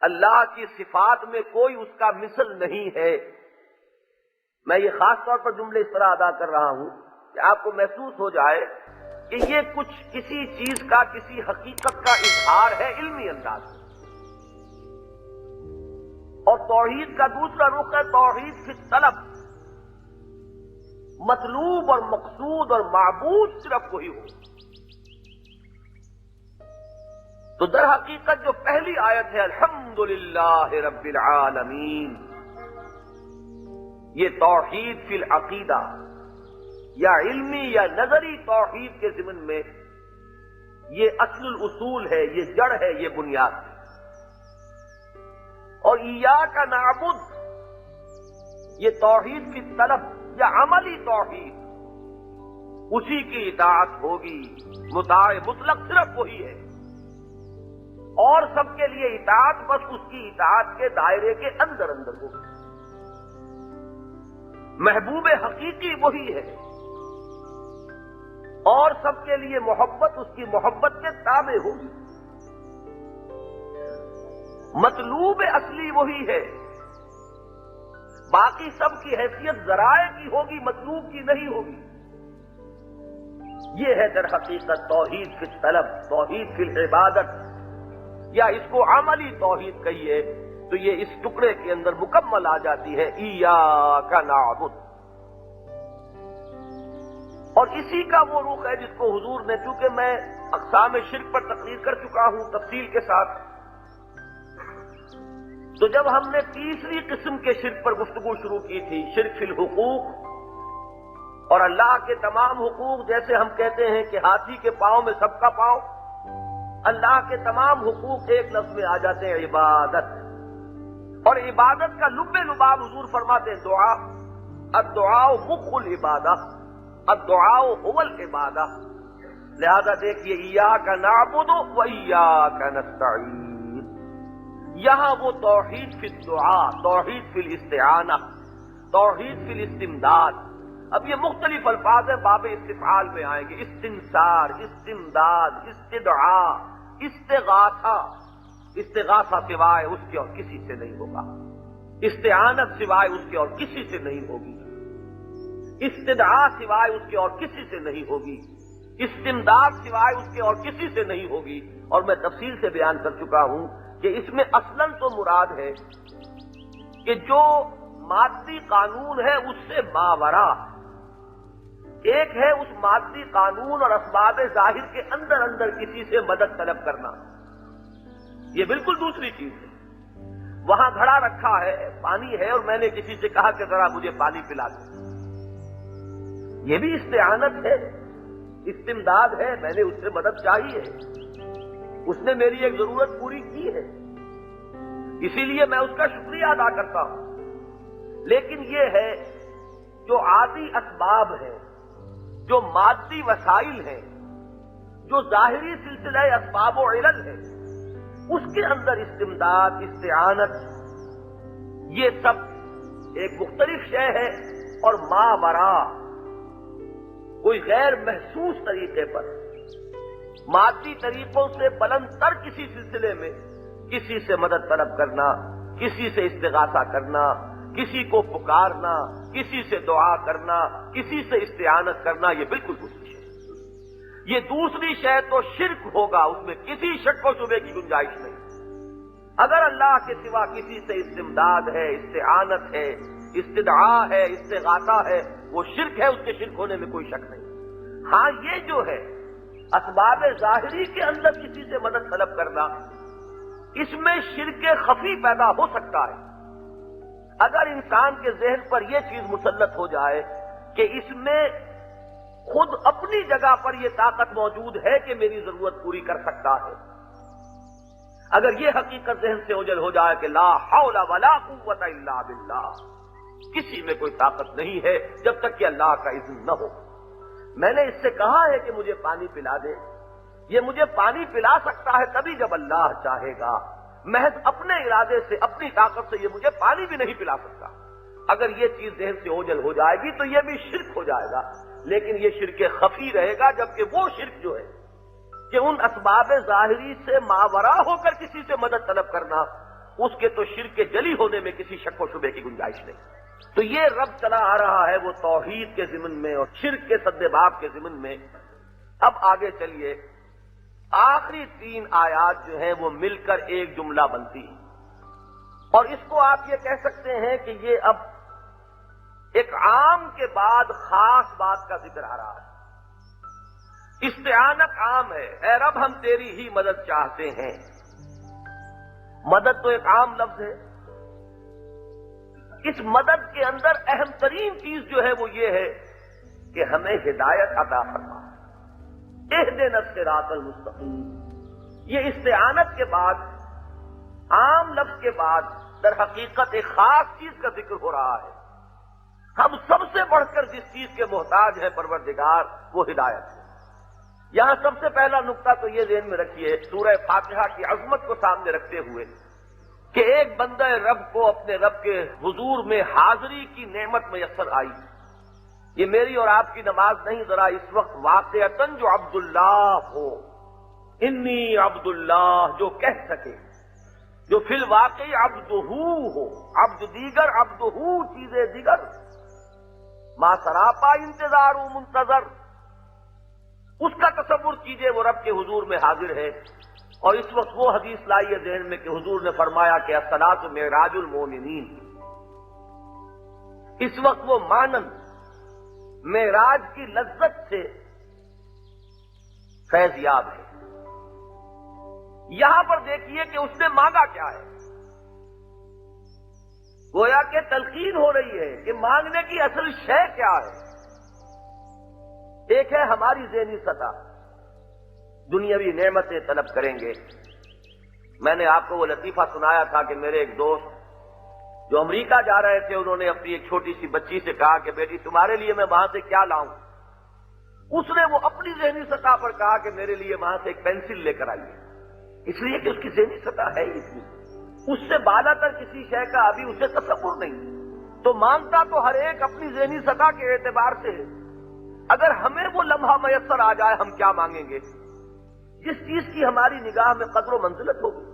اللہ کی صفات میں کوئی اس کا مثل نہیں ہے۔ میں یہ خاص طور پر جملے اس طرح ادا کر رہا ہوں کہ آپ کو محسوس ہو جائے کہ یہ کچھ کسی چیز کا، کسی حقیقت کا اظہار ہے علمی انداز میں۔ اور توحید کا دوسرا رخ ہے توحید فی الطلب، مطلوب اور مقصود اور معبود صرف وہی ہو۔ تو در حقیقت جو پہلی آیت ہے الحمدللہ رب العالمین، یہ توحید فی العقیدہ یا علمی یا نظری توحید کے ضمن میں یہ اصل الاصول ہے، یہ جڑ ہے، یہ بنیاد ہے۔ اور ایاک نعبد یہ توحید کی طلب یا عملی توحید، اسی کی اطاعت ہوگی، مطاع مطلق صرف وہی ہے، اور سب کے لیے اطاعت بس اس کی اطاعت کے دائرے کے اندر اندر ہوگی۔ محبوب حقیقی وہی ہے، اور سب کے لیے محبت اس کی محبت کے تابع ہوگی۔ مطلوب اصلی وہی ہے، باقی سب کی حیثیت ذرائع کی ہوگی، مطلوب کی نہیں ہوگی۔ یہ ہے در حقیقت توحید فی الطلب، توحید فی العبادت، یا اس کو عملی توحید کہیے تو یہ اس ٹکڑے کے اندر مکمل آ جاتی ہے ایاک نعبد۔ اور اسی کا وہ رخ ہے جس کو حضور نے، چونکہ میں اقسام شرک پر تقریر کر چکا ہوں تفصیل کے ساتھ، تو جب ہم نے تیسری قسم کے شرک پر گفتگو شروع کی تھی، شرک فی الحقوق، اور اللہ کے تمام حقوق، جیسے ہم کہتے ہیں کہ ہاتھی کے پاؤں میں سب کا پاؤں، اللہ کے تمام حقوق ایک لفظ میں آ جاتے ہیں عبادت۔ اور عبادت کا لب لباب حضور فرماتے ہیں دعا، الدعاء مخ العبادہ، الدعاء هو العبادہ۔ لہذا دیکھیے ایاک نعبد و ایاک نستعین، یہاں وہ توحید فی الدعاء، توحید فی الاستعانہ، توحید فی الاستمداد۔ اب یہ مختلف الفاظ ہیں، باب استفعال میں آئیں گے، استنصار، استمداد، استدعاء، استغاثہ۔ استغاثہ سوائے اس کے اور کسی سے نہیں ہوگا، استعانت سوائے اس کے اور کسی سے نہیں ہوگی، استدعاء سوائے اس کے اور کسی سے نہیں ہوگی، استمداد سوائے اس کے اور کسی سے نہیں ہوگی۔ اور میں تفصیل سے بیان کر چکا ہوں کہ اس میں اصلاً تو مراد ہے کہ جو مادی قانون ہے اس سے ماورا، ایک ہے اس مادی قانون اور اسباب ظاہر کے اندر اندر کسی سے مدد طلب کرنا، یہ بالکل دوسری چیز ہے۔ وہاں گھڑا رکھا ہے، پانی ہے، اور میں نے کسی سے کہا کہ ذرا مجھے پانی پلا دو، یہ بھی استعانت ہے، استمداد ہے، میں نے اس سے مدد چاہی ہے، اس نے میری ایک ضرورت پوری کی ہے، اسی لیے میں اس کا شکریہ ادا کرتا ہوں۔ لیکن یہ ہے جو عادی اسباب ہیں، جو مادی وسائل ہیں، جو ظاہری سلسلہ اسباب و علل ہے، اس کے اندر استمداد، استعانت، یہ سب ایک مختلف شے ہے، اور ماورا کوئی غیر محسوس طریقے پر، مادی طریقوں سے بلند تر کسی سلسلے میں کسی سے مدد طلب کرنا، کسی سے استغاثہ کرنا، کسی کو پکارنا، کسی سے دعا کرنا، کسی سے استعانت کرنا، یہ بالکل دوسری شے۔ یہ دوسری شے تو شرک ہوگا، اس میں کسی شک و شبے کی گنجائش نہیں۔ اگر اللہ کے سوا کسی سے استمداد ہے، استعانت ہے، استدعاء ہے، استغاثہ ہے، وہ شرک ہے، اس کے شرک ہونے میں کوئی شک نہیں۔ ہاں یہ جو ہے اسباب ظاہری کے اندر کسی سے مدد طلب کرنا، اس میں شرک خفی پیدا ہو سکتا ہے۔ اگر انسان کے ذہن پر یہ چیز مسلط ہو جائے کہ اس میں خود اپنی جگہ پر یہ طاقت موجود ہے کہ میری ضرورت پوری کر سکتا ہے، اگر یہ حقیقت ذہن سے اوجھل ہو جائے کہ لا حول ولا قوت الا باللہ، کسی میں کوئی طاقت نہیں ہے جب تک کہ اللہ کا اذن نہ ہو۔ میں نے اس سے کہا ہے کہ مجھے پانی پلا دے، یہ مجھے پانی پلا سکتا ہے تبھی جب اللہ چاہے گا، محض اپنے ارادے سے، اپنی طاقت سے یہ مجھے پانی بھی نہیں پلا سکتا۔ اگر یہ چیز ذہن سے اوجھل ہو جائے گی تو یہ بھی شرک ہو جائے گا، لیکن یہ شرک خفی رہے گا، جبکہ وہ شرک جو ہے کہ ان اسباب ظاہری سے ماورا ہو کر کسی سے مدد طلب کرنا، اس کے تو شرک جلی ہونے میں کسی شک و شبے کی گنجائش نہیں۔ تو یہ رب چلا آ رہا ہے وہ توحید کے ضمن میں اور شرک کے سدباب کے ضمن میں۔ اب آگے چلیے، آخری 3 آیات جو ہیں وہ مل کر ایک جملہ بنتی ہیں، اور اس کو آپ یہ کہہ سکتے ہیں کہ یہ اب ایک عام کے بعد خاص بات کا ذکر آ رہا ہے۔ استعانت عام ہے، اے رب ہم تیری ہی مدد چاہتے ہیں۔ مدد تو ایک عام لفظ ہے، اس مدد کے اندر اہم ترین چیز جو ہے وہ یہ ہے کہ ہمیں ہدایت عطا فرما، اہدنا الصراط المستقیم۔ یہ استعانت کے بعد، عام لفظ کے بعد در حقیقت ایک خاص چیز کا ذکر ہو رہا ہے۔ ہم سب سے بڑھ کر جس چیز کے محتاج ہیں پروردگار، وہ ہدایت ہے۔ یہاں سب سے پہلا نقطہ تو یہ ذہن میں رکھیے، سورہ فاتحہ کی عظمت کو سامنے رکھتے ہوئے، کہ ایک بندہ رب کو اپنے رب کے حضور میں حاضری کی نعمت میسر آئی۔ یہ میری اور آپ کی نماز نہیں، ذرا اس وقت واقعتاً جو عبداللہ ہو، انی عبداللہ جو کہہ سکے، جو فی الواقع عبدہ ہو، عبد دیگر عبدہ چیزیں دیگر، ما سراپا انتظار و منتظر، اس کا تصور کیجئے وہ رب کے حضور میں حاضر ہے۔ اور اس وقت وہ حدیث لائیے ذہن میں کہ حضور نے فرمایا کہ الصلاۃ معراج المومنین، اس وقت وہ مانند معراج کی لذت سے فیض یاب ہے۔ یہاں پر دیکھیے کہ اس نے مانگا کیا ہے، گویا کہ تلقین ہو رہی ہے کہ مانگنے کی اصل شے کیا ہے۔ ایک ہے ہماری ذہنی سطح، دنیاوی نعمتیں طلب کریں گے۔ میں نے آپ کو وہ لطیفہ سنایا تھا کہ میرے ایک دوست جو امریکہ جا رہے تھے، انہوں نے اپنی ایک چھوٹی سی بچی سے کہا کہ بیٹی تمہارے لیے میں وہاں سے کیا لاؤں؟ اس نے وہ اپنی ذہنی سطح پر کہا کہ میرے لیے وہاں سے ایک پینسل لے کر آئیے، اس لیے کہ اس کی ذہنی سطح ہے اتنی، اس سے بالا تر کسی شے کا ابھی اسے تصور نہیں۔ تو مانگتا تو ہر ایک اپنی ذہنی سطح کے اعتبار سے ہے۔ اگر ہمیں وہ لمحہ میسر آ جائے ہم کیا مانگیں گے؟ جس چیز کی ہماری نگاہ میں قدر و منزلت ہوگی،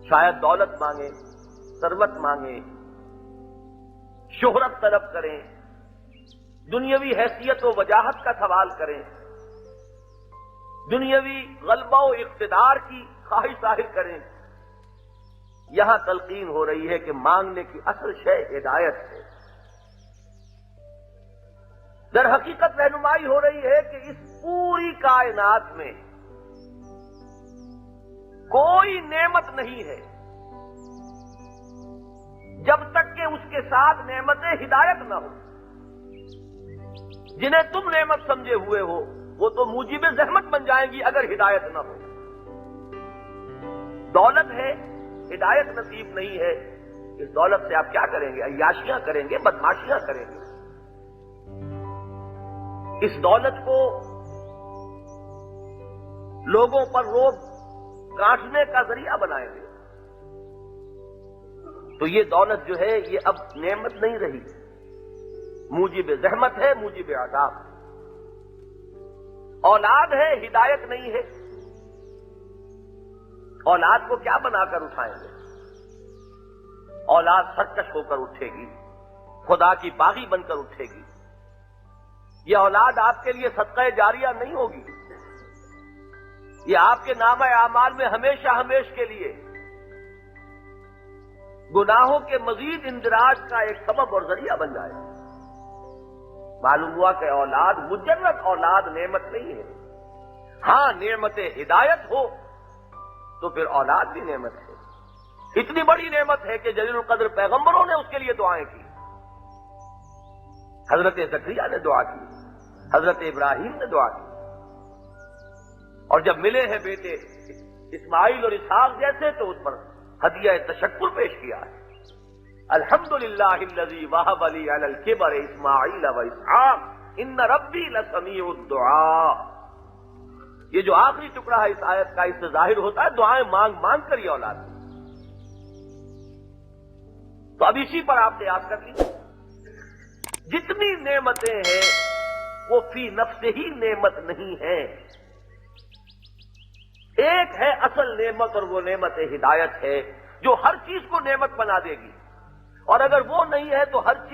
شاید دولت مانگیں، ثروت مانگیں، شہرت طلب کریں، دنیاوی حیثیت و وجاہت کا سوال کریں، دنیاوی غلبہ و اقتدار کی خواہش ظاہر کریں۔ یہاں تلقین ہو رہی ہے کہ مانگنے کی اصل شے ہدایت ہے۔ در حقیقت رہنمائی ہو رہی ہے کہ اس پوری کائنات میں کوئی نعمت نہیں ہے جب تک کہ اس کے ساتھ نعمت ہدایت نہ ہو۔ جنہیں تم نعمت سمجھے ہوئے ہو وہ تو موجب زحمت بن جائیں گی اگر ہدایت نہ ہو۔ دولت ہے، ہدایت نصیب نہیں ہے، اس دولت سے آپ کیا کریں گے؟ عیاشیاں کریں گے، بدماشیاں کریں گے، اس دولت کو لوگوں پر روب کاٹنے کا ذریعہ بنائیں گے۔ تو یہ دولت جو ہے یہ اب نعمت نہیں رہی، موجب زحمت ہے، موجب عذاب۔ اولاد ہے، ہدایت نہیں ہے، اولاد کو کیا بنا کر اٹھائیں گے؟ اولاد سرکش ہو کر اٹھے گی، خدا کی باغی بن کر اٹھے گی۔ یہ اولاد آپ کے لیے صدقہ جاریہ نہیں ہوگی، یہ آپ کے نامہ اعمال میں ہمیشہ ہمیش کے لیے گناہوں کے مزید اندراج کا ایک سبب اور ذریعہ بن جائے۔ معلوم ہوا کہ اولاد مجرد اولاد نعمت نہیں ہے۔ ہاں نعمت ہدایت ہو تو پھر اولاد بھی نعمت ہے۔ اتنی بڑی نعمت ہے کہ جلیل القدر پیغمبروں نے اس کے لیے دعائیں کی۔ حضرت زکریا نے دعا کی، حضرت ابراہیم نے دعا کی، اور جب ملے ہیں بیٹے اسماعیل اور اسحاق جیسے تو اس پر ہدیہ تشکر پیش کیا ہے۔ الحمدللہ الذی وہب لی علی الکبر اسماعیل و اسحاق ان ربی لسمیع الدعاء۔ یہ جو آخری ٹکڑا ہے اس آیت کا، اس سے ظاہر ہوتا ہے دعائیں مانگ مانگ کر یہ اولاد۔ تو اب اسی پر آپ قیاس کر لیجیے، جتنی نعمتیں ہیں وہ فی نفس ہی نعمت نہیں ہیں۔ ایک ہے اصل نعمت اور وہ نعمت ہدایت ہے۔ جو ہر چیز کو نعمت بنا دے گی، اور اگر وہ نہیں ہے تو ہر چیز